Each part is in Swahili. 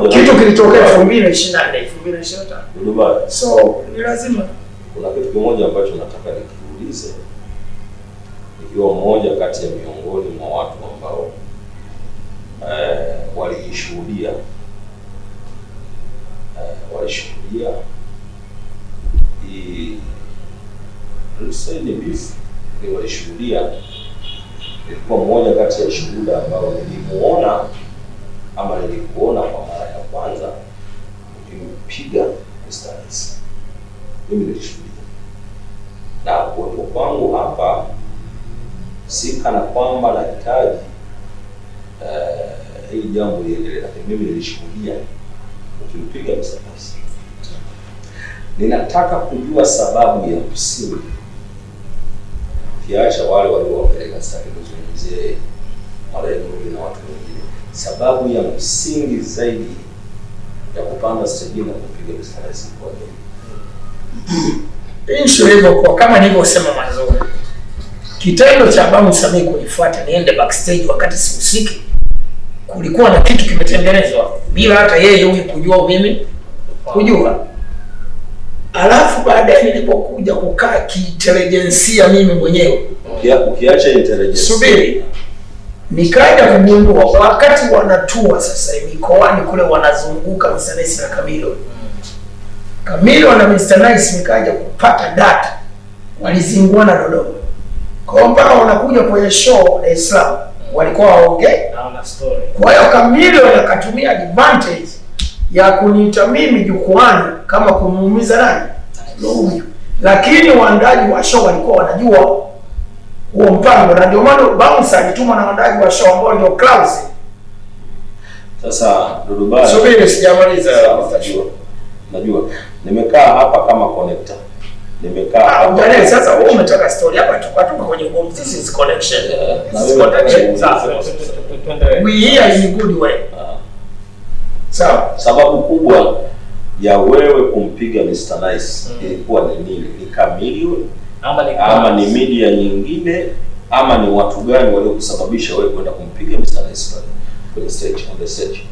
Kitu kilitokea 2024 2025. Dubai. So ni lazima kuna kitu kimoja ambacho nataka nikiulize, ikiwa mmoja kati ya miongoni mwa watu ambao walishuhudia hii ni beef, walishuhudia, ilikuwa mmoja kati ya shuhuda ambao nilimuona ama nilikuona kwa mara ya kwanza ukimpiga Mr. Nice. Mimi nilishuhudia, na kuwepo kwangu hapa si kana kwamba nahitaji hili jambo liendelee, lakini mimi nilishuhudia ukimpiga Mr. Nice. Ninataka kujua sababu ya msingi, kiacha wale waliowapeleka sasa kuzungumzie marehemu na watu wengine, sababu ya msingi zaidi ya kupanda stage na kupiga Mr. Nice kwa nini? Issue hivyo kwa kama nilivyosema mwanzo, kitendo cha Bamu Samii kunifuata niende backstage wakati sihusiki, kulikuwa na kitu kimetengenezwa bila hata yeye huyu kujua, mimi kujua. Alafu baadaye nilipokuja kukaa kiintelijensia mimi mwenyewe, ukiacha intelligence, subiri, nikaja kugundua wakati wanatua sasa mikoani kule wanazunguka Mr. Nice na Camilo na Mr. Nice, nikaja kupata data walizinguana Dodoma. Kwa mpaka wanakuja kwenye show Dar es Salaam walikuwa waongee na story. Kwa hiyo Camilo akatumia advantage ya kuniita mimi jukwani kama kumuumiza nani? Huyu. Lakini waandaji wa show walikuwa wanajua huo mpango, na ndio maana Bouncer alituma na waandaji wa show ambao ndio Klaus. Sasa Dubai. Subiri sijamaliza. Najua. Nimekaa hapa kama connector. Nimekaa hapa. Sasa wewe umetaka story hapa tukatoka kwenye this is connection. This is connection. Sasa we here in good way. Sawa. Sababu kubwa ya wewe kumpiga Mr. Nice ilikuwa ni nini? Ni Camilo ama ni media nyingine ama ni watu gani waliokusababisha wewe kwenda kumpiga Mr. Nice kwenye stage, on the stage?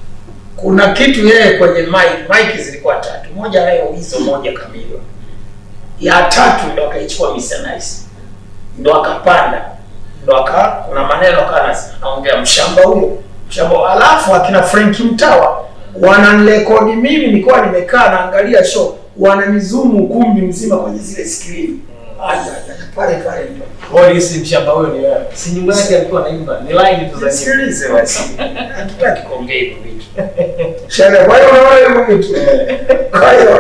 Kuna kitu yeye kwenye mic zilikuwa tatu. Moja nayo hizo, moja Camilo. Ya tatu ndo akaichukua Mr. Nice. Ndo akapanda. Ndo kuna maneno anaongea mshamba huyo. Mshamba, alafu akina Frank Mtawa wananirekodi mimi nilikuwa nimekaa naangalia show, wananizoom ukumbi mzima kwenye zile screen. Pale ndo. Kwa si mshamba huyo ni wewe. Si nyumba yake alikuwa anaimba. Ni line tu za sikilize basi. Hatutaki kuongea hivyo vitu. Shaka kwa hiyo unaona hiyo kitu. Kwa hiyo